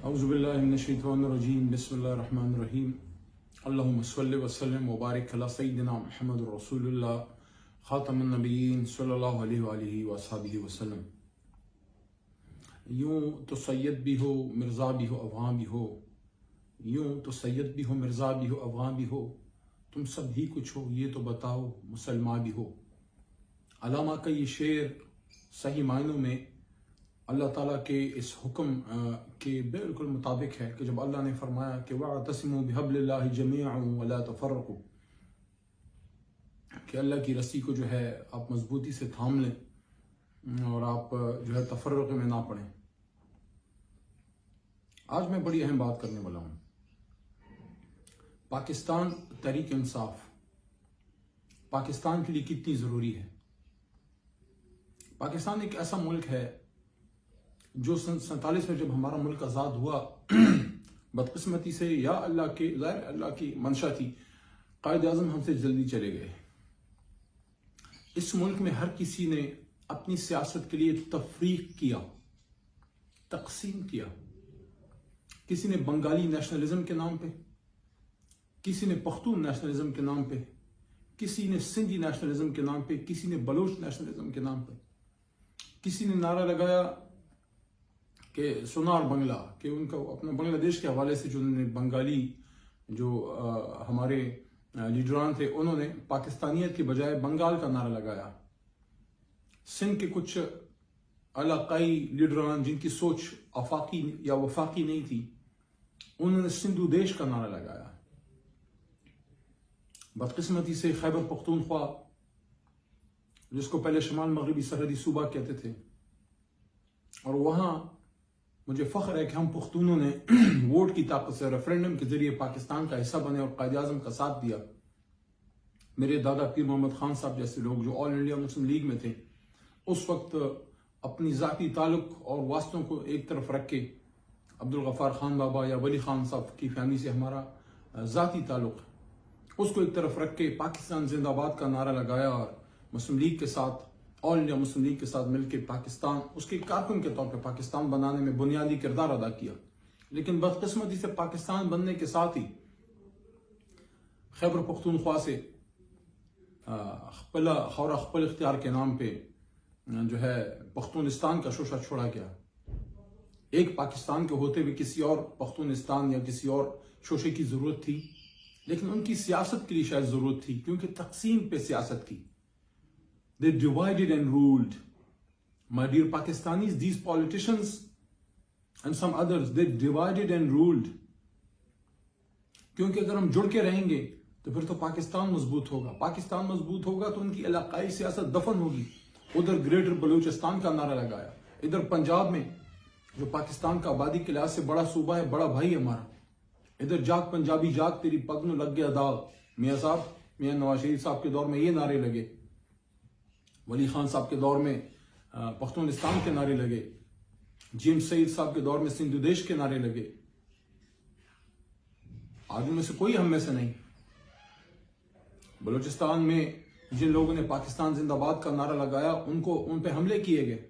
اعوذ باللہ من الشیطان الرجیم بسم اللہ الرحمن الرحیم اللہم صلی وسلم وبارک علی سیدنا محمد رسول اللہ خاتم النبیین صلی اللہ علیہ وآلہ وصحبہ وسلم۔ یوں تو سید بھی ہو مرزا بھی ہو افغان بھی ہو، یوں تو سید بھی ہو مرزا بھی ہو افغان بھی ہو، تم سب ہی کچھ ہو یہ تو بتاؤ مسلمان بھی ہو۔ علامہ کا یہ شعر صحیح معنوں میں اللہ تعالیٰ کے اس حکم کے بالکل مطابق ہے کہ جب اللہ نے فرمایا کہ وَاعْتَصِمُوا بِحَبْلِ اللَّهِ جَمِيعًا وَلَا تَفَرَّقُوا، کہ اللہ کی رسی کو جو ہے آپ مضبوطی سے تھام لیں اور آپ جو ہے تفرق میں نہ پڑیں۔ آج میں بڑی اہم بات کرنے والا ہوں۔ پاکستان تحریک انصاف پاکستان کے لیے کتنی ضروری ہے۔ پاکستان ایک ایسا ملک ہے جو سن 47 میں جب ہمارا ملک آزاد ہوا، بدقسمتی سے یا اللہ کے ظاہر اللہ کی منشا تھی، قائد اعظم ہم سے جلدی چلے گئے۔ اس ملک میں ہر کسی نے اپنی سیاست کے لیے تفریق کیا، تقسیم کیا۔ کسی نے بنگالی نیشنلزم کے نام پہ، کسی نے پختون نیشنلزم کے نام پہ، کسی نے سندھی نیشنلزم کے نام پہ، کسی نے بلوچ نیشنلزم کے نام پہ، کسی نے نعرہ لگایا کہ سونار بنگلہ، کہ ان کا اپنا بنگلہ دیش کے حوالے سے جو انہوں نے بنگالی جو ہمارے لیڈران تھے انہوں نے پاکستانیت کے بجائے بنگال کا نعرہ لگایا۔ سندھ کے کچھ علاقائی لیڈران جن کی سوچ آفاقی یا وفاقی نہیں تھی انہوں نے سندھو دیش کا نعرہ لگایا۔ بدقسمتی سے خیبر پختونخوا، جس کو پہلے شمال مغربی سرحدی صوبہ کہتے تھے، اور وہاں مجھے فخر ہے کہ ہم پختونوں نے ووٹ کی طاقت سے ریفرینڈم کے ذریعے پاکستان کا حصہ بنے اور قائد اعظم کا ساتھ دیا۔ میرے دادا پیر محمد خان صاحب جیسے لوگ جو آل انڈیا مسلم لیگ میں تھے، اس وقت اپنی ذاتی تعلق اور واسطوں کو ایک طرف رکھ کے عبدالغفار خان بابا یا ولی خان صاحب کی فیملی سے ہمارا ذاتی تعلق، اس کو ایک طرف رکھ کے پاکستان زندہ باد کا نعرہ لگایا اور مسلم لیگ کے ساتھ، آل انڈیا مسلم لیگ کے ساتھ مل کے پاکستان، اس کے کارکن کے طور پہ پاکستان بنانے میں بنیادی کردار ادا کیا۔ لیکن بدقسمتی سے پاکستان بننے کے ساتھ ہی خیبر پختونخوا سے خورا خپل اختیار کے نام پہ جو ہے پختونستان کا شوشہ چھوڑا گیا۔ ایک پاکستان کے ہوتے ہوئے کسی اور پختونستان یا کسی اور شوشے کی ضرورت تھی، لیکن ان کی سیاست کے لیے شاید ضرورت تھی، کیونکہ تقسیم پہ سیاست کی۔ They divided and ruled. My dear Pakistanis, these politicians and some others, they divided and ruled. کیونکہ اگر ہم جڑ کے رہیں گے تو پھر تو پاکستان مضبوط ہوگا۔ پاکستان مضبوط ہوگا تو ان کی علاقائی سیاست دفن ہوگی۔ ادھر گریٹر بلوچستان کا نعرہ لگایا، ادھر پنجاب میں جو پاکستان کا آبادی کے لحاظ سے بڑا صوبہ ہے، بڑا بھائی ہمارا، ادھر جاگ پنجابی جاگ تیری پگ نو لگ گیا داغ۔ میاں صاحب، میاں نواز شریف صاحب کے دور میں یہ نعرے لگے، ولی خان صاحب کے دور میں پختونستان کے نعرے لگے، جیمز سعید صاحب کے دور میں سندھو دیش کے نعرے لگے۔ آج ان میں سے کوئی ہم میں سے نہیں۔ بلوچستان میں جن لوگوں نے پاکستان زندہ باد کا نعرہ لگایا ان پہ حملے کیے گئے،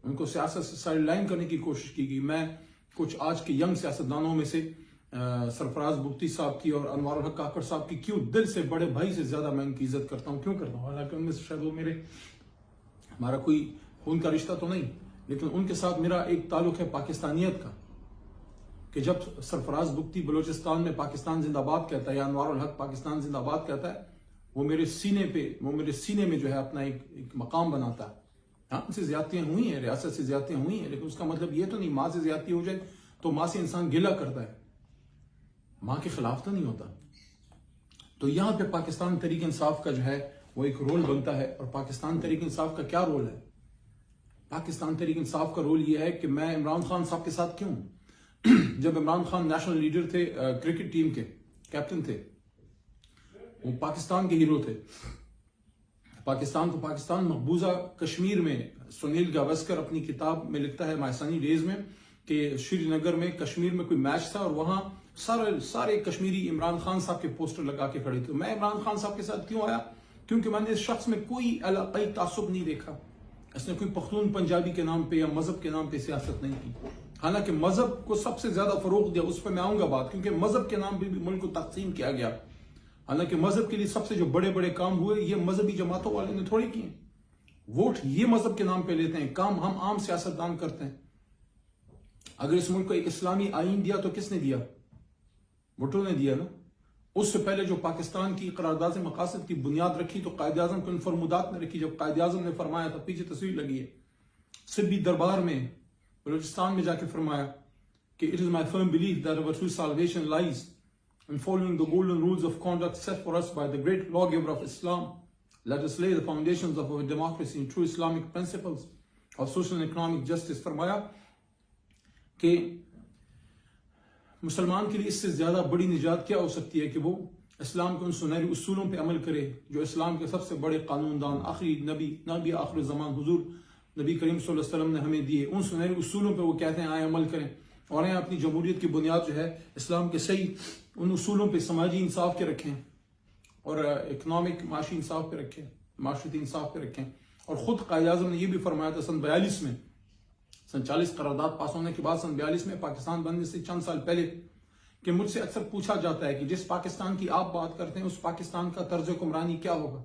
ان کو سیاست سے سائیڈ لائن کرنے کی کوشش کی گئی۔ میں کچھ آج کے ینگ سیاستدانوں میں سے سرفراز بگٹی صاحب کی اور انوار الحق کاکڑ صاحب کی کیوں دل سے بڑے بھائی سے زیادہ میں ان کی عزت کرتا ہوں، کیوں کرتا ہوں؟ حالانکہ ان میں سے شاید وہ ہمارا کوئی خون کا رشتہ تو نہیں، لیکن ان کے ساتھ میرا ایک تعلق ہے پاکستانیت کا، کہ جب سرفراز بگٹی بلوچستان میں پاکستان زندہ باد کہتا ہے یا انوار الحق پاکستان زندہ باد کہتا ہے، وہ میرے سینے میں جو ہے اپنا ایک مقام بناتا ہے۔ ہاں، ان سے زیادتیاں ہوئی ہیں، ریاست سے زیادتیاں ہوئی ہیں، لیکن اس کا مطلب یہ تو نہیں ماں سے زیادتی ہو جائے تو ماں سے انسان گلہ کرتا ہے، ماں کے خلاف تو نہیں ہوتا۔ تو یہاں پہ پاکستان تحریک انصاف کا جو ہے وہ ایک رول بنتا ہے۔ اور پاکستان تحریک انصاف کا کیا رول ہے؟ پاکستان تحریک انصاف کا رول یہ ہے کہ میں عمران خان صاحب کے ساتھ کیوں ہوں؟ جب عمران خان نیشنل لیڈر تھے، کرکٹ ٹیم کے کیپٹن تھے، وہ پاکستان کے ہیرو تھے، پاکستان مقبوضہ کشمیر میں، سنیل گواسکر اپنی کتاب میں لکھتا ہے مائی سنی ڈیز میں کہ شری نگر میں کشمیر میں کوئی میچ تھا اور وہاں سارے کشمیری عمران خان صاحب کے پوسٹر لگا کے کھڑے تھے۔ میں عمران خان صاحب کے ساتھ کیوں آیا؟ کیونکہ میں نے اس شخص میں کوئی علاقائی تعصب نہیں دیکھا، اس نے کوئی پختون پنجابی کے نام پہ یا مذہب کے نام پہ سیاست نہیں کی۔ حالانکہ مذہب کو سب سے زیادہ فروغ دیا، اس پہ میں آؤں گا بات، کیونکہ مذہب کے نام پہ بھی ملک کو تقسیم کیا گیا. حالانکہ مذہب کے لیے سب سے جو بڑے بڑے کام ہوئے یہ مذہبی جماعتوں والے نے تھوڑے کیے. ووٹ یہ مذہب کے نام پہ لیتے ہیں، کام ہم عام سیاستدان کرتے ہیں. اگر اس ملک کو ایک اسلامی آئین دیا تو کس نے دیا؟ بھٹو نے دیا نا. اس سے پہلے جو پاکستان کی قرارداد مقاصد کی بنیاد رکھی تو قائد اعظم کو ان فرمودات نے رکھی. جب قائد اعظم نے فرمایا تھا، پیچھے تصویر لگی ہے، سبی دربار میں بلوچستان میں جا کے فرمایا کہ it is my firm belief that our true salvation lies in following the golden rules of conduct set for us by the great lawgiver of Islam. Let us lay the foundations of our democracy in true Islamic principles of social and economic justice. فرمایا کہ مسلمان کے لیے اس سے زیادہ بڑی نجات کیا ہو سکتی ہے کہ وہ اسلام کے ان سنہری اصولوں پہ عمل کرے جو اسلام کے سب سے بڑے قانون دان، آخری نبی آخر زمان حضور نبی کریم صلی اللہ علیہ وسلم نے ہمیں دیے. ان سنہری اصولوں پہ وہ کہتے ہیں آئے عمل کریں، اور آئے اپنی جمہوریت کی بنیاد جو ہے اسلام کے صحیح ان اصولوں پہ سماجی انصاف کے رکھیں، اور اکنامک معاشی انصاف پہ رکھیں، معاشرتی انصاف پہ رکھیں. اور خود قائد اعظم نے یہ بھی فرمایا تھا سن 42 میں، سن 40 قرارداد پاس ہونے کے بعد سن 42 میں پاکستان بننے سے چند سال پہلے، کہ مجھ سے اکثر پوچھا جاتا ہے کہ جس پاکستان کی آپ بات کرتے ہیں اس پاکستان کا طرز حکمرانی کیا ہوگا؟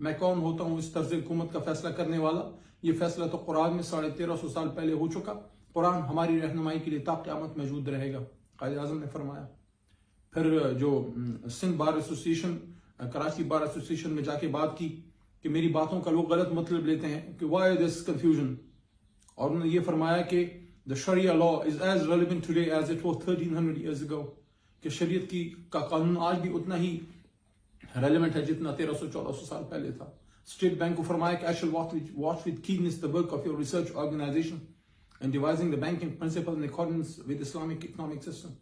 میں کون ہوتا ہوں اس طرز حکومت کا فیصلہ کرنے والا؟ یہ فیصلہ تو قرآن میں 1350 سال پہلے ہو چکا. قرآن ہماری رہنمائی کے لیے تا قیامت موجود رہے گا، قائد اعظم نے فرمایا. پھر جو Sindh bar association, Karachi bar association میں جا کے بات کی کہ میری باتوں کا لوگ غلط مطلب لیتے ہیں کہ why this confusion، اور انہوں نے یہ فرمایا کہ the Sharia law is as relevant today as it was 1300 years ago، کہ شریعت کا قانون آج بھی اتنا ہی ریلیونٹ ہے جتنا 1300-1400 سال پہلے تھا. اسٹیٹ بینک کو فرمایا کہ I shall watch with keenness the work of your research organization and devising the banking principle in accordance with Islamic economic system.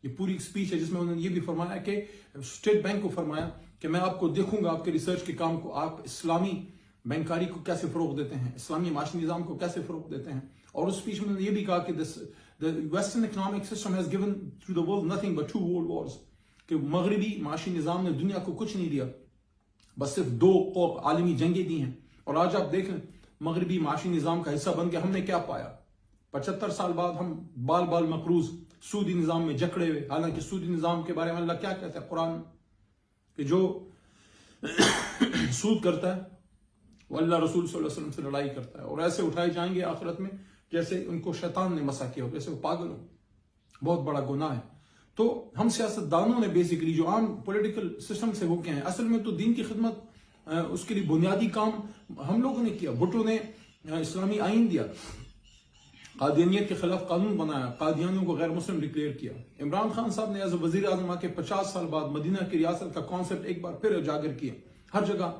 یہ پوری ایک اسپیچ ہے جس میں انہوں نے یہ بھی فرمایا کہ اسٹیٹ بینک کو فرمایا کہ میں آپ کو دیکھوں گا آپ کے ریسرچ کے کام کو، آپ اسلامی بینکاری کو کیسے فروغ دیتے ہیں، اسلامی معاشی نظام کو کیسے فروغ دیتے ہیں. اور اس اسپیچ میں انہوں نے یہ بھی کہا کہ the Western economic system has given to the world nothing but 2 world wars، کہ مغربی معاشی نظام نے دنیا کو کچھ نہیں دیا، بس صرف 2 عالمی جنگیں دی ہیں. اور آج آپ دیکھیں مغربی معاشی نظام کا حصہ بن کے ہم نے کیا پایا؟ 75 سال بعد ہم بال مقروض سودی نظام میں جکڑے ہوئے. حالانکہ سودی نظام کے بارے میں اللہ کیا کہتا ہے قرآن، کہ جو سود کرتا ہے وہ اللہ رسول صلی اللہ علیہ وسلم سے لڑائی کرتا ہے، اور ایسے اٹھائے جائیں گے آخرت میں جیسے ان کو شیطان نے مسا کیا ہو، جیسے وہ پاگل ہو. بہت بڑا گناہ ہے. تو ہم سیاستدانوں نے بیسیکلی جو عام پولیٹیکل سسٹم سے ہو کے ہیں، اصل میں تو دین کی خدمت اس کے لیے بنیادی کام ہم لوگوں نے کیا. بھٹو نے اسلامی آئین دیا، قادیانیت کے خلاف قانون بنایا، قادیانیوں کو غیر مسلم ڈکلیئر کیا. عمران خان صاحب نے ایز وزیر اعظم آ کے 50 سال بعد مدینہ کی ریاست کا کانسیپٹ ایک بار پھر اجاگر کیا. ہر جگہ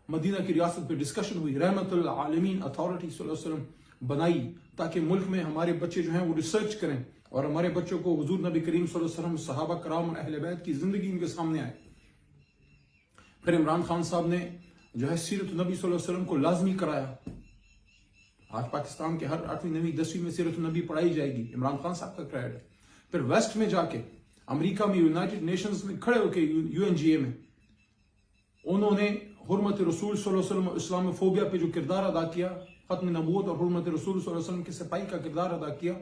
مدینہ کی ریاست پہ ڈسکشن ہوئی. رحمت العالمین اتھارٹی صلی اللہ علیہ وسلم بنائی تاکہ ملک میں ہمارے بچے جو ہیں وہ ریسرچ کریں اور ہمارے بچوں کو حضور نبی کریم صلی اللہ علیہ وسلم، صحابہ کرام اور اہل بیت کی زندگی ان کے سامنے آئے. پھر عمران خان صاحب نے جو ہے سیرت النبی صلی اللہ علیہ وسلم کو لازمی کرایا. آج پاکستان کے ہر 8ویں 9ویں 10ویں میں سیرت النبی پڑھائی جائے گی، عمران خان صاحب کا کریڈٹ ہے. پھر ویسٹ میں جا کے امریکہ میں یونائٹڈ نیشنز میں کھڑے ہو کے UNGA میں انہوں نے حرمت رسول صلی اللہ علیہ وسلم، اسلام فوبیا پہ جو کردار ادا کیا، ختم نبوت اور حرمت رسول صلی اللہ علیہ وسلم کے سپاہی کا کردار ادا کیا.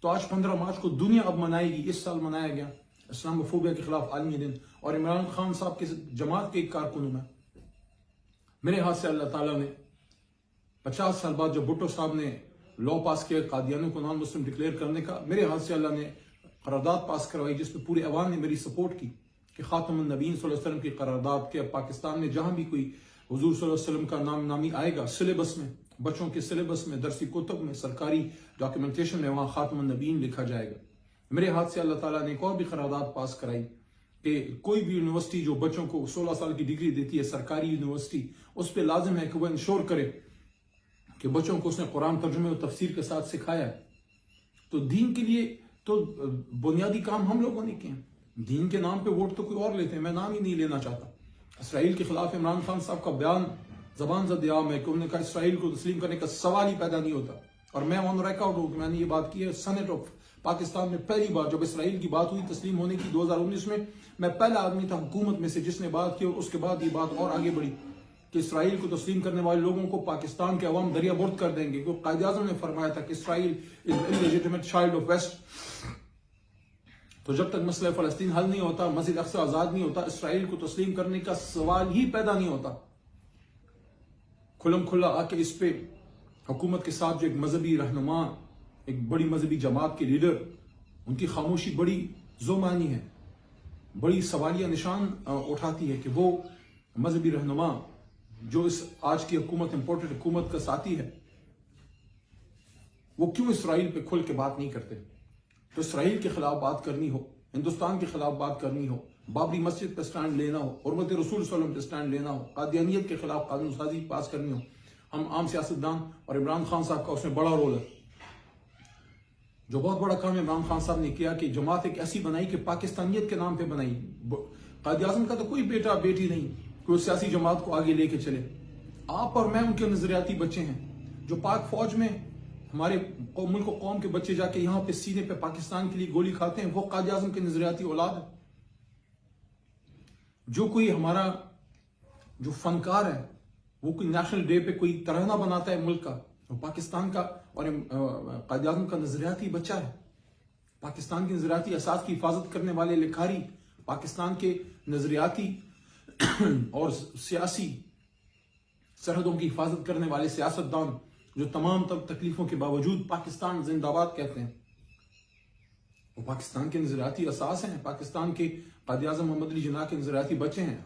تو آج 15 مارچ کو دنیا اب منائے گی، اس سال منایا گیا اسلام فوبیا کے خلاف عالمی دن. اور عمران خان صاحب کے جماعت کے ایک کارکنوں میں میرے ہاتھ سے اللہ تعالیٰ نے 50 سال بعد جب بھٹو صاحب نے لا پاس کیا قادیانیوں کو نان مسلم ڈکلیئر کرنے کا، میرے ہاتھ سے اللہ نے قرارداد پاس کروائی جس پہ پورے عوام نے میری سپورٹ کی کہ خاتم النبیین صلی اللہ علیہ وسلم کی قرارداد کے پاکستان میں جہاں بھی کوئی حضور صلی اللہ علیہ وسلم کا نام نامی آئے گا، سلیبس میں، بچوں کے سلیبس میں، درسی کتب میں، سرکاری ڈاکیومنٹیشن میں وہاں خاتم النبیین لکھا جائے گا. میرے ہاتھ سے اللہ تعالیٰ نے ایک اور بھی قرارداد پاس کرائی کہ کوئی بھی یونیورسٹی جو بچوں کو 16 سال کی ڈگری دیتی ہے، سرکاری یونیورسٹی، اس پہ لازم ہے کہ وہ انشور کرے کہ بچوں کو اس نے قرآن ترجمے و تفسیر کے ساتھ سکھایا ہے. تو دین کے لیے تو بنیادی کام ہم لوگوں نے کیے ہیں. دین کے نام پہ ووٹ تو کوئی اور لیتے ہیں، میں نام ہی نہیں لینا چاہتا. اسرائیل کے خلاف عمران خان صاحب کا بیان زبان زد عام ہے کہ انہوں نے کہا اسرائیل کو تسلیم کرنے کا سوال ہی پیدا نہیں ہوتا. اور میں آن ریکارڈ ہوں کہ میں نے یہ بات کی ہے سینٹ آف پاکستان میں پہلی بار جب اسرائیل کی بات ہوئی تسلیم ہونے کی 2019 میں پہلا آدمی تھا حکومت میں سے جس نے بات کی، اور اس کے بعد یہ بات اور آگے بڑھی کہ اسرائیل کو تسلیم کرنے والے لوگوں کو پاکستان کے عوام دریا برد کر دیں گے، کیونکہ قائد اعظم نے فرمایا تھا کہ اسرائیل از انلیجیٹمیٹ چائلڈ آف ویسٹ. تو جب تک مسئلہ فلسطین حل نہیں ہوتا، مسجد اقصی آزاد نہیں ہوتا، اسرائیل کو تسلیم کرنے کا سوال ہی پیدا نہیں ہوتا. کھلم کھلا آ کے اس پہ حکومت کے ساتھ جو ایک مذہبی رہنما، ایک بڑی مذہبی جماعت کے لیڈر، ان کی خاموشی بڑی ذومعنی ہے، بڑی سوالیہ نشان اٹھاتی ہے کہ وہ مذہبی رہنما جو اس آج کی حکومت، امپورٹڈ حکومت کا ساتھی ہے، وہ کیوں اسرائیل پہ کھل کے بات نہیں کرتے. تو اسرائیل کے خلاف بات کرنی ہو، ہندوستان کے خلاف بات کرنی ہو، بابری مسجد پہ سٹینڈ لینا ہو، حرمت رسول صلی اللہ علیہ وسلم پہ سٹینڈ لینا ہو، قادیانیت کے خلاف قانون سازی پاس کرنی ہو، ہم عام سیاستدان اور عمران خان صاحب کا اس میں بڑا رول ہے. جو بہت بڑا کام عمران خان صاحب نے کیا کہ جماعت ایک ایسی بنائی کہ پاکستانیت کے نام پہ بنائی. قائد اعظم کا تو کوئی بیٹا بیٹی نہیں کوئی سیاسی جماعت کو آگے لے کے چلے. آپ اور میں ان کے نظریاتی بچے ہیں. جو پاک فوج میں ہمارے ملک و قوم کے بچے جا کے یہاں پہ سینے پہ پاکستان کے لیے گولی کھاتے ہیں، وہ قائد اعظم کے نظریاتی اولاد ہے. جو کوئی ہمارا جو فنکار ہے وہ کوئی نیشنل ڈے پہ کوئی ترانہ بناتا ہے ملک کا، وہ پاکستان کا اور قائد اعظم کا نظریاتی بچہ ہے. پاکستان کے نظریاتی اساس کی حفاظت کرنے والے لکھاری، پاکستان کے نظریاتی اور سیاسی سرحدوں کی حفاظت کرنے والے سیاستدان جو تمام تکلیفوں کے باوجود پاکستان زندہ باد کہتے ہیں، وہ پاکستان کے نظریاتی اساس ہیں. پاکستان کے قائد اعظم محمد علی جناح کے نظریاتی بچے ہیں.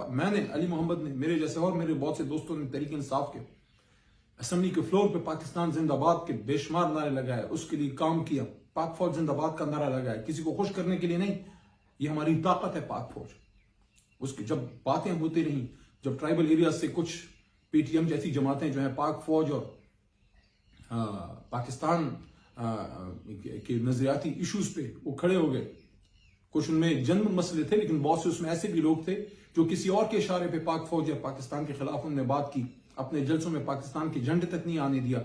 میں نے، علی محمد نے، میرے جیسے اور میرے بہت سے دوستوں نے تحریک انصاف کے اسمبلی کے فلور پہ پاکستان زندہ باد کے بے شمار نعرے لگائے، اس کے لیے کام کیا. پاک فوج زندہ باد کا نعرہ لگایا، کسی کو خوش کرنے کے لیے نہیں. یہ ہماری طاقت ہے پاک فوج. اس کی جب باتیں ہوتی رہیں، جب ٹرائبل ایریا سے کچھ پی ٹی ایم جیسی جماعتیں جو ہیں پاک فوج اور پاکستان کے نظریاتی ایشوز پہ وہ کھڑے ہو گئے. کچھ ان میں جنگ مسئلے تھے، لیکن بہت سے اس میں ایسے بھی لوگ تھے جو کسی اور کے اشارے پہ پاک فوج یا پاکستان کے خلاف انہوں نے بات کی. اپنے جلسوں میں پاکستان کے جھنڈے تک نہیں آنے دیا.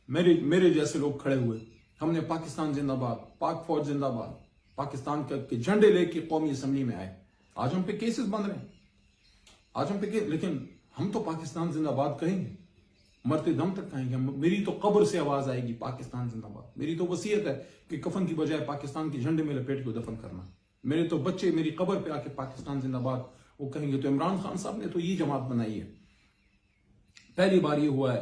میرے جیسے لوگ کھڑے ہوئے، ہم نے پاکستان زندہ باد، پاک فوج زندہ باد، پاکستان کے جھنڈے لے کے قومی اسمبلی میں آئے. آج ہم پہ کیسز بن رہے ہیں، آج ہم پہ لیکن ہم تو پاکستان زندہ باد کہیں گے، مرتے دم تک کہیں گے. میری تو قبر سے آواز آئے گی پاکستان زندہ باد. میری تو وصیت ہے کہ کفن کی بجائے پاکستان کے جھنڈے میں لپیٹ کو دفن کرنا. میرے تو بچے میری قبر پہ آ کے پاکستان زندہ باد وہ کہیں گے. تو عمران خان صاحب نے تو یہ جماعت بنائی ہے. پہلی بار یہ ہوا ہے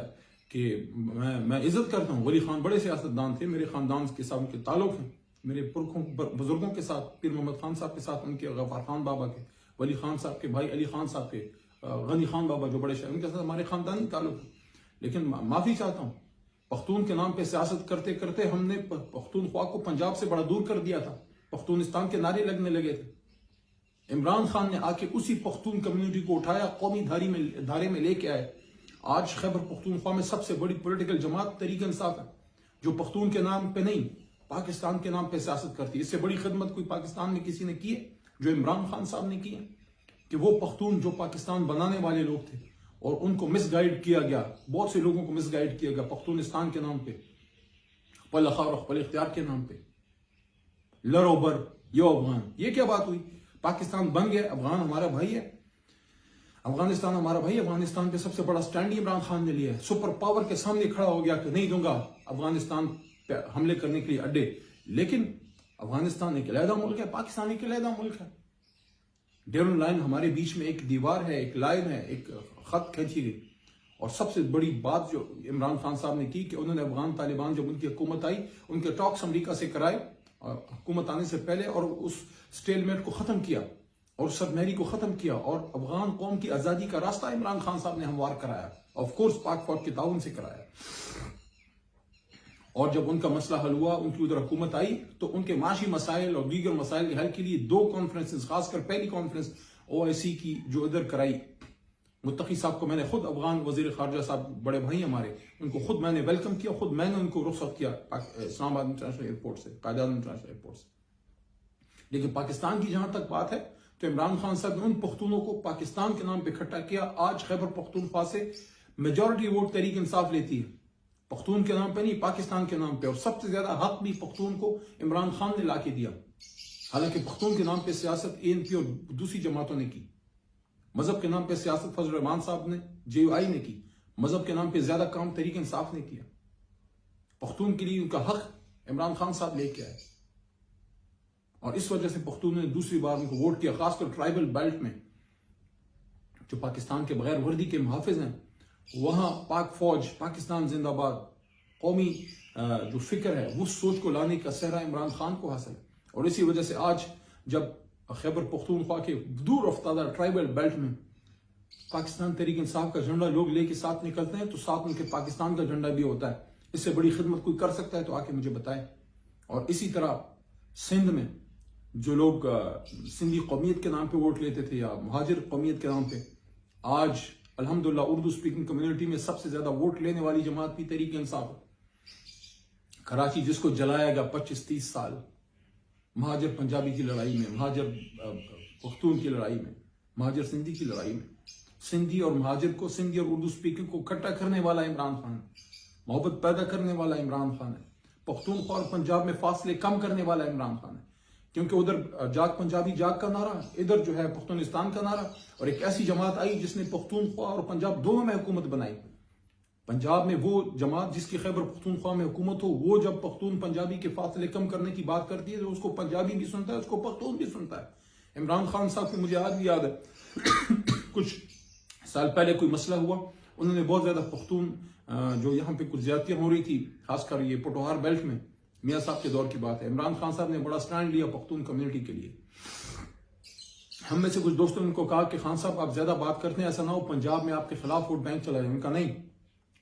کہ میں عزت کرتا ہوں. ولی خان بڑے سیاستدان تھے، میرے خاندان کے ساتھ ان کے تعلق ہیں، میرے پرکھوں بزرگوں کے ساتھ، پیر محمد خان صاحب کے ساتھ، ان کے غفار خان بابا کے، ولی خان صاحب کے بھائی علی خان صاحب کے، غنی خان بابا جو بڑے شہر، ان کے ساتھ ہمارے خاندانی تعلق ہیں. لیکن معافی چاہتا ہوں، پختون کے نام پہ سیاست کرتے کرتے ہم نے پختونخوا کو پنجاب سے بڑا دور کر دیا تھا. پختونستان کے نعرے لگنے لگے تھے. عمران خان نے آ کے اسی پختون کمیونٹی کو اٹھایا، قومی دھارے میں لے کے آئے. آج خیبر پختونخوا میں سب سے بڑی پولیٹیکل جماعت تحریک انصاف ہے، جو پختون کے نام پہ نہیں پاکستان کے نام پہ سیاست کرتی ہے. اس سے بڑی خدمت کوئی پاکستان میں کسی نے کی ہے جو عمران خان صاحب نے کی ہے؟ کہ وہ پختون جو پاکستان بنانے والے لوگ تھے اور ان کو مس گائیڈ کیا گیا، بہت سے لوگوں کو مس گائیڈ کیا گیا پختونستان کے نام پہ، پل خار و پل اختیار کے نام پہ. لڑو بر یو افغان، یہ کیا بات ہوئی؟ پاکستان بن گیا، افغان ہمارا بھائی ہے، افغانستان ہمارا بھائی. افغانستان پہ سب سے بڑا سٹینڈ ہی عمران خان نے لیا ہے. سپر پاور کے سامنے کھڑا ہو گیا کہ نہیں دوں گا افغانستان پہ حملے کرنے کے لیے اڈے. لیکن افغانستان ایک علیحدہ ملک ہے، پاکستان ایک علیحدہ ملک ہے. ڈیرن لائن ہمارے بیچ میں ایک دیوار ہے، ایک لائن ہے، ایک خط کھینچی گئی. اور سب سے بڑی بات جو عمران خان صاحب نے کی کہ انہوں نے افغان طالبان جب ان کی حکومت آئی، ان کے ٹاکس امریکہ سے کرائے حکومت آنے سے پہلے، اور اس سٹیل میٹ کو ختم کیا اور سبمیری کو ختم کیا، اور افغان قوم کی آزادی کا راستہ عمران خان صاحب نے ہموار کرایا. آف کورس پاک فوج کے تعاون سے کرایا. اور جب ان کا مسئلہ حل ہوا، ان کی ادھر حکومت آئی، تو ان کے معاشی مسائل اور دیگر مسائل کے حل کے لیے 2 کانفرنسز، خاص کر پہلی کانفرنس OIC کی جو ادھر کرائی، متقی صاحب کو میں نے خود، افغان وزیر خارجہ صاحب بڑے بھائی ہمارے، ان کو خود میں نے ویلکم کیا، خود میں نے ان کو رخصت کیا اسلام آباد انٹرنیشنل ایئرپورٹ سے، قائد اعظم انٹرنیشنل ایئرپورٹ سے. لیکن پاکستان کی جہاں تک بات ہے تو عمران خان صاحب نے ان پختونوں کو پاکستان کے نام پہ اکٹھا کیا. آج خیبر پختونخوا سے میجورٹی ووٹ تحریک انصاف لیتی ہے، پختون کے نام پہ نہیں، پاکستان کے نام پہ. اور سب سے زیادہ حق بھی پختون کو عمران خان نے لا کے دیا. حالانکہ پختون کے نام پہ سیاست ANP اور دوسری جماعتوں نے کی. مذہب کے نام پہ سیاست فضل الرحمان صاحب نے، جے یو آئی نے کی. مذہب کے نام پہ زیادہ کام تحریک انصاف نے کیا. پختون کے لیے ان کا حق عمران خان صاحب لے کے آئے اور اس وجہ سے پختون نے دوسری بار ان کو ووٹ کیا. خاص کر ٹرائبل بیلٹ میں جو پاکستان کے بغیر وردی کے محافظ ہیں, وہاں پاک فوج, پاکستان زندہ باد, قومی جو فکر ہے وہ سوچ کو لانے کا سہرا عمران خان کو حاصل ہے. اور اسی وجہ سے آج جب خیبر پختونخوا کے دور افتادہ ٹرائبل بیلٹ میں پاکستان تحریک انصاف کا جھنڈا لوگ لے کے ساتھ نکلتے ہیں تو ساتھ ان کے پاکستان کا جھنڈا بھی ہوتا ہے. اس سے بڑی خدمت کوئی کر سکتا ہے تو آ کے مجھے بتائے. اور اسی طرح سندھ میں جو لوگ سندھی قومیت کے نام پہ ووٹ لیتے تھے یا مہاجر قومیت کے نام پہ, آج الحمدللہ اردو سپیکنگ کمیونٹی میں سب سے زیادہ ووٹ لینے والی جماعت بھی تحریک انصاف. کراچی جس کو جلایا گیا 25-30 سال مہاجر پنجابی کی لڑائی میں, مہاجر پختون کی لڑائی میں, مہاجر سندھی کی لڑائی میں, سندھی اور مہاجر کو, سندھی اور اردو سپیکنگ کو اکٹھا کرنے والا عمران خان, محبت پیدا کرنے والا عمران خان ہے. پختونخوا اور پنجاب میں فاصلے کم کرنے والا عمران خان ہے, کیونکہ ادھر جاگ پنجابی جاگ کا نعرہ, ادھر جو ہے پختونستان کا نعرہ, اور ایک ایسی جماعت آئی جس نے پختونخوا اور پنجاب دونوں میں حکومت بنائی. پنجاب میں وہ جماعت جس کی خیبر پختونخوا میں حکومت ہو, وہ جب پختون پنجابی کے فاصلے کم کرنے کی بات کرتی ہے تو اس کو پنجابی بھی سنتا ہے, اس کو پختون بھی سنتا ہے. عمران خان صاحب کو مجھے آج بھی یاد ہے کچھ سال پہلے کوئی مسئلہ ہوا, انہوں نے بہت زیادہ پختون جو یہاں پہ کچھ زیادتیاں ہو رہی تھی خاص کر یہ پٹوہار بیلٹ میں, میاں صاحب کے دور کی بات ہے, عمران خان صاحب نے بڑا سٹینڈ لیا پختون کمیونٹی کے لیے. ہم میں سے کچھ دوستوں نے ان کو کہا کہ خان صاحب آپ زیادہ بات کرتے ہیں, ایسا نہ ہو پنجاب میں آپ کے خلاف ووٹ بینک چلا جائے. ان کا نہیں,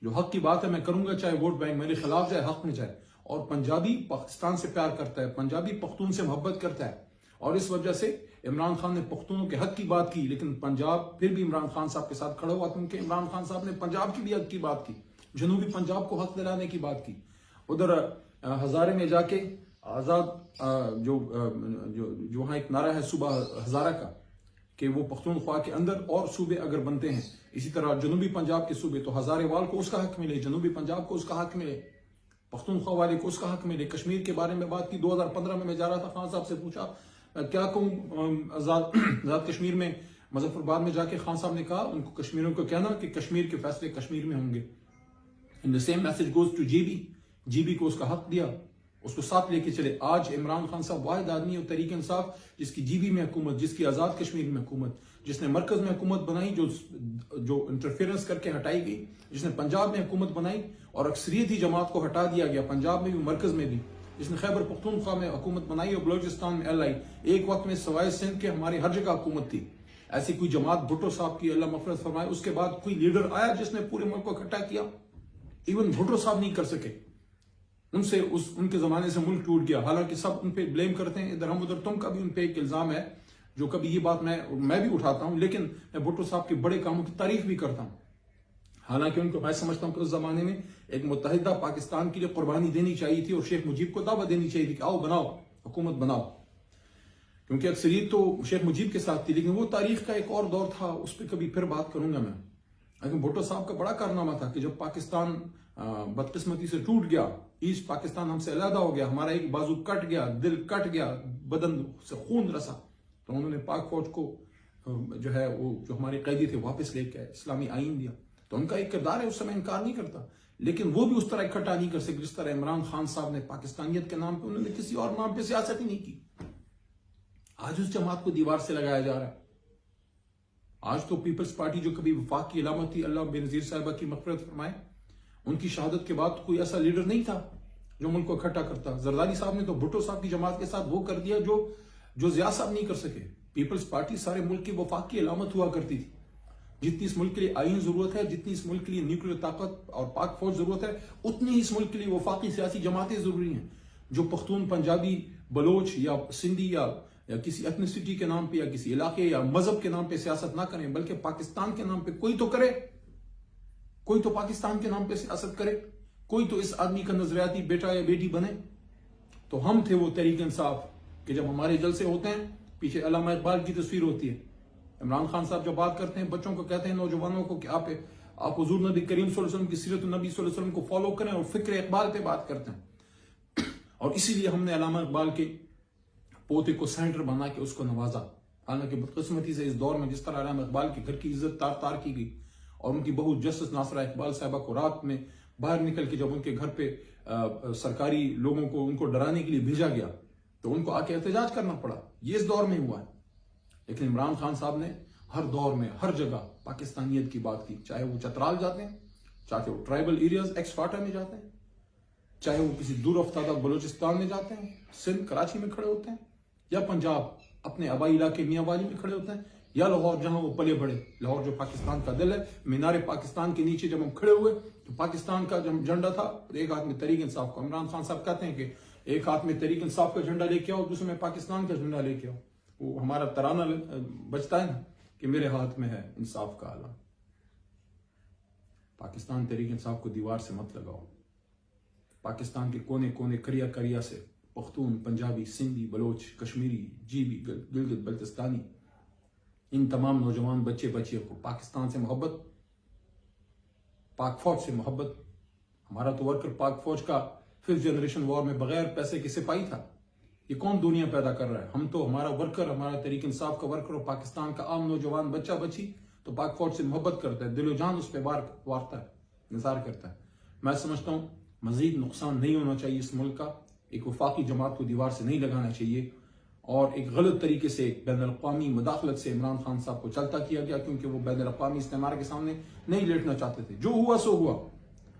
جو حق کی بات ہے میں کروں گا, چاہے ووٹ بینک میرے خلاف جائے, حق میں جائے. اور پنجابی پاکستان سے پیار کرتا ہے, پنجابی پختون سے محبت کرتا ہے, اور اس وجہ سے عمران خان نے پختونوں کے حق کی بات کی, لیکن پنجاب پھر بھی عمران خان صاحب کے ساتھ کھڑا ہوا, کیونکہ عمران خان صاحب نے پنجاب کی بھی حق کی بات کی, جنوبی پنجاب کو حق دلانے کی بات کی. ادھر ہزارے میں جا کے آزاد جو وہاں ایک نعرہ ہے صوبہ ہزارہ کا کہ وہ پختونخوا کے اندر اور صوبے اگر بنتے ہیں, اسی طرح جنوبی پنجاب کے صوبے, تو ہزارے وال کو اس کا حق ملے, جنوبی پنجاب کو اس کا حق ملے, پختونخوا والے کو اس کا حق ملے. کشمیر کے بارے میں بات کی 2015 میں جا رہا تھا, خان صاحب سے پوچھا کیا کہوں آزاد کشمیر میں, مظفر آباد میں جا کے خان صاحب نے کہا ان کو کشمیریوں کو کہنا کہ کشمیر کے فیصلے کشمیر میں ہوں گے. And the same message goes to G B کو اس کا حق دیا, اس کو ساتھ لے کے چلے. آج عمران خان صاحب واحد آدمی اور تحریک انصاف جس کی جی بی میں حکومت, جس کی آزاد کشمیر میں حکومت, جس نے مرکز میں حکومت بنائی, جو انٹرفیئرنس کر کے ہٹائی گئی, جس نے پنجاب میں حکومت بنائی اور اکثریتی جماعت کو ہٹا دیا گیا پنجاب میں بھی مرکز میں بھی, جس نے خیبر پختونخوا میں حکومت بنائی اور بلوچستان میں LI, ایک وقت میں سوائے سندھ کے ہماری ہر جگہ حکومت تھی. ایسی کوئی جماعت بھٹو صاحب کی اللہ مغفرت فرمائے, اس کے بعد کوئی لیڈر آیا جس نے پورے ملک کو اکٹھا کیا؟ ایون بھٹو صاحب نہیں کر سکے. ان کے زمانے سے ملک ٹوٹ گیا. حالانکہ سب ان پہ بلیم کرتے ہیں, ادھر ہم ادھر تم کا بھی ان پہ ایک الزام ہے, جو کبھی یہ بات میں بھی اٹھاتا ہوں, لیکن میں بھٹو صاحب کے بڑے کاموں کی تعریف بھی کرتا ہوں. حالانکہ ان کو میں سمجھتا ہوں کہ اس زمانے میں ایک متحدہ پاکستان کے لیے قربانی دینی چاہیے تھی اور شیخ مجیب کو دعوت دینی چاہیے تھی کہ آؤ بناؤ, حکومت بناؤ, کیونکہ اکثریت تو شیخ مجیب کے ساتھ تھی. لیکن وہ تاریخ کا ایک اور دور تھا, اس پہ کبھی پھر بات کروں گا میں. لیکن بھٹو صاحب کا بڑا کارنامہ تھا کہ جب پاکستان بدقسمتی سے ٹوٹ گیا, ایسٹ پاکستان ہم سے علیحدہ ہو گیا, ہمارا ایک بازو کٹ گیا, دل کٹ گیا, بدن سے خون رسا, تو انہوں نے پاک فوج کو جو ہے وہ جو ہمارے قیدی تھے واپس لے کے آئے, اسلامی آئین دیا. تو ان کا ایک کردار ہے, اس سے میں انکار نہیں کرتا, لیکن وہ بھی اس طرح اکٹھا نہیں کر سکے جس طرح عمران خان صاحب نے پاکستانیت کے نام پہ, انہوں نے کسی اور نام پہ سیاست ہی نہیں کی. آج اس جماعت کو دیوار سے لگایا جا رہا ہے. آج تو پیپلز پارٹی جو کبھی وفاق کی علامت تھی, اللہ بے نظیر صاحبہ کی مغفرت فرمائے, ان کی شہادت کے بعد کوئی ایسا لیڈر نہیں تھا جو ملک کو اکٹھا کرتا. زرداری صاحب نے تو بھٹو صاحب کی جماعت کے ساتھ وہ کر دیا جو ضیاء صاحب نہیں کر سکے. پیپلز پارٹی سارے ملک کی وفاق کی علامت ہوا کرتی تھی. جتنی اس ملک کے لیے آئین ضرورت ہے, جتنی اس ملک کے لیے نیوکلیر طاقت اور پاک فوج ضرورت ہے, اتنی ہی اس ملک کے لیے وفاقی سیاسی جماعتیں ضروری ہیں, جو پختون, پنجابی, بلوچ یا سندھی یا کسی ایتھنسٹی کے نام پہ یا کسی علاقے یا مذہب کے نام پہ سیاست نہ کریں, بلکہ پاکستان کے نام پہ کوئی تو کرے, کوئی تو پاکستان کے نام پہ سیاست کرے, کوئی تو اس آدمی کا نظریاتی بیٹا یا بیٹی بنے. تو ہم تھے وہ تحریک انصاف کہ جب ہمارے جلسے ہوتے ہیں پیچھے علامہ اقبال کی تصویر ہوتی ہے. عمران خان صاحب جب بات کرتے ہیں, بچوں کو کہتے ہیں, نوجوانوں کو کہ آپ حضور نبی کریم صلی اللہ علیہ وسلم کی سیرت النبی صلی اللہ علیہ وسلم کو فالو کریں اور فکر اقبال پہ بات کرتے ہیں. اور اسی لیے ہم نے علامہ اقبال کے پوتے کو سینٹر بنا کے اس کو نوازا. حالانکہ بدقسمتی سے اس دور میں جس طرح علامہ اقبال کے گھر کی عزت تار تار کی گئی اور ان کی بہو جسٹس ناصرہ اقبال صاحبہ کو رات میں باہر نکل کے جب ان کے گھر پہ سرکاری لوگوں کو ان کو ڈرانے کے لیے بھیجا گیا تو ان کو آ کے احتجاج کرنا پڑا. یہ اس دور میں ہوا ہے. لیکن عمران خان صاحب نے ہر دور میں ہر جگہ پاکستانیت کی بات کی, چاہے وہ چترال جاتے ہیں, چاہے وہ ٹرائبل ایریاز ایکس فاٹا میں جاتے ہیں, چاہے وہ کسی دور افتادہ بلوچستان میں جاتے ہیں, سندھ کراچی میں کھڑے ہوتے ہیں, یا پنجاب اپنے آبائی علاقے میاں والی میں کھڑے ہوتے ہیں, یا لاہور جہاں وہ پلے بڑھے, لاہور جو پاکستان کا دل ہے. مینار پاکستان کے نیچے جب ہم کھڑے ہوئے تو پاکستان کا جب جھنڈا تھا ایک ہاتھ میں تحریک انصاف کا. عمران خان صاحب کہتے ہیں کہ ایک ہاتھ میں تحریک انصاف کا جھنڈا لے کے آؤ, دوسرے میں پاکستان کا جھنڈا لے کے آؤ. وہ ہمارا ترانہ بجتا ہے نا کہ میرے ہاتھ میں ہے انصاف کا آلہ. پاکستان تحریک انصاف کو دیوار سے مت لگاؤ. پاکستان کے کونے کونے کریا کریا سے پختون, پنجابی, سندھی, بلوچ, کشمیری, جیبی, گلگت بلتستانی, ان تمام نوجوان بچے بچیوں کو پاکستان سے محبت, پاک فوج سے محبت. ہمارا تو ورکر پاک فوج کا 5th جنریشن وار میں بغیر پیسے کے سپاہی تھا. یہ کون دنیا پیدا کر رہا ہے؟ ہم تو ہمارا ورکر, ہمارا تحریک انصاف کا ورکر اور پاکستان کا عام نوجوان بچہ بچی تو پاک فوج سے محبت کرتا ہے, دل و جان اس پہ وارتا ہے, نثار کرتا ہے. میں سمجھتا ہوں مزید نقصان نہیں ہونا چاہیے اس ملک کا. ایک وفاقی جماعت کو دیوار سے نہیں لگانا چاہیے, اور ایک غلط طریقے سے بین الاقوامی مداخلت سے عمران خان صاحب کو چلتا کیا گیا, کیونکہ وہ بین الاقوامی استعمار کے سامنے نہیں لیٹنا چاہتے تھے. جو ہوا سو ہوا.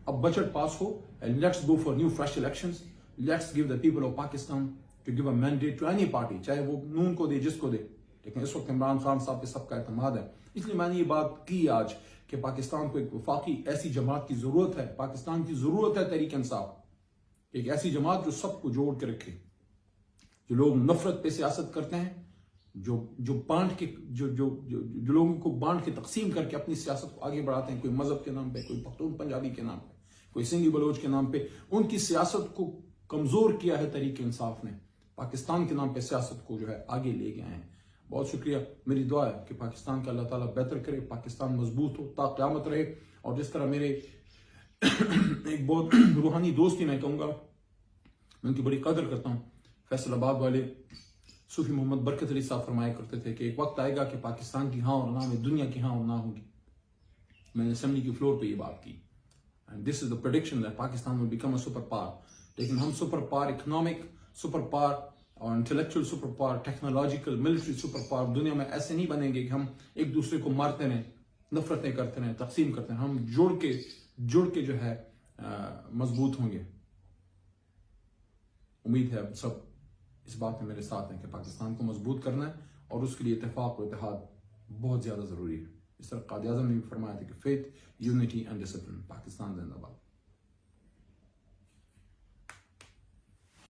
اب budget pass who, and let's go for new fresh elections. Let's give the people of Pakistan to give a mandate to any party, چاہے وہ نون کو دے جس کو دے. لیکن اس وقت عمران خان صاحب پہ سب کا اعتماد ہے. اس لیے میں نے یہ بات کی آج کہ پاکستان کو ایک وفاقی ایسی جماعت کی ضرورت ہے. پاکستان کی ضرورت ہے تحریک انصاف, ایک ایسی جماعت جو سب کو جوڑ کے رکھے. جو لوگ نفرت پہ سیاست کرتے ہیں, جو بانٹ کے جو لوگوں کو بانٹ کے تقسیم کر کے اپنی سیاست کو آگے بڑھاتے ہیں, کوئی مذہب کے نام پہ, کوئی پختون پنجابی کے نام پہ, کوئی سنگھی بلوچ کے نام پہ, ان کی سیاست کو کمزور کیا ہے تحریک انصاف نے. پاکستان کے نام پہ سیاست کو جو ہے آگے لے گئے ہیں. بہت شکریہ. میری دعا ہے کہ پاکستان کا اللہ تعالیٰ بہتر کرے, پاکستان مضبوط ہو, تا قیامت رہے. اور جس طرح میرے ایک بہت روحانی دوست ہی میں کہوں گا, میں ان کی بڑی قدر کرتا ہوں, فیصل آباد والے صوفی محمد برکت علی صاحب فرمایا کرتے تھے کہ ایک وقت آئے گا کہ پاکستان کی ہاں اور نہ میں دنیا کی ہاں اور نہ ہوگی. میں نے اسمبلی کی فلور پہ یہ بات کی. And this is the prediction that Pakistan will become a superpower. لیکن ہم super power, economic super power اور intellectual super power, technological, military super power دنیا میں ایسے نہیں بنیں گے کہ ہم ایک دوسرے کو مارتے رہیں, نفرتیں کرتے رہیں, تقسیم کرتے ہیں. ہم جڑ کے جو ہے مضبوط ہوں گے. امید ہے اب سب اس بات میں میرے ساتھ ہیں کہ پاکستان کو مضبوط کرنا ہے, اور اس کے لیے اتفاق و اتحاد بہت زیادہ ضروری ہے. اس طرح قائد اعظم نے بھی فرمایا تھا کہ faith, unity and discipline. Pakistan زندہ باد.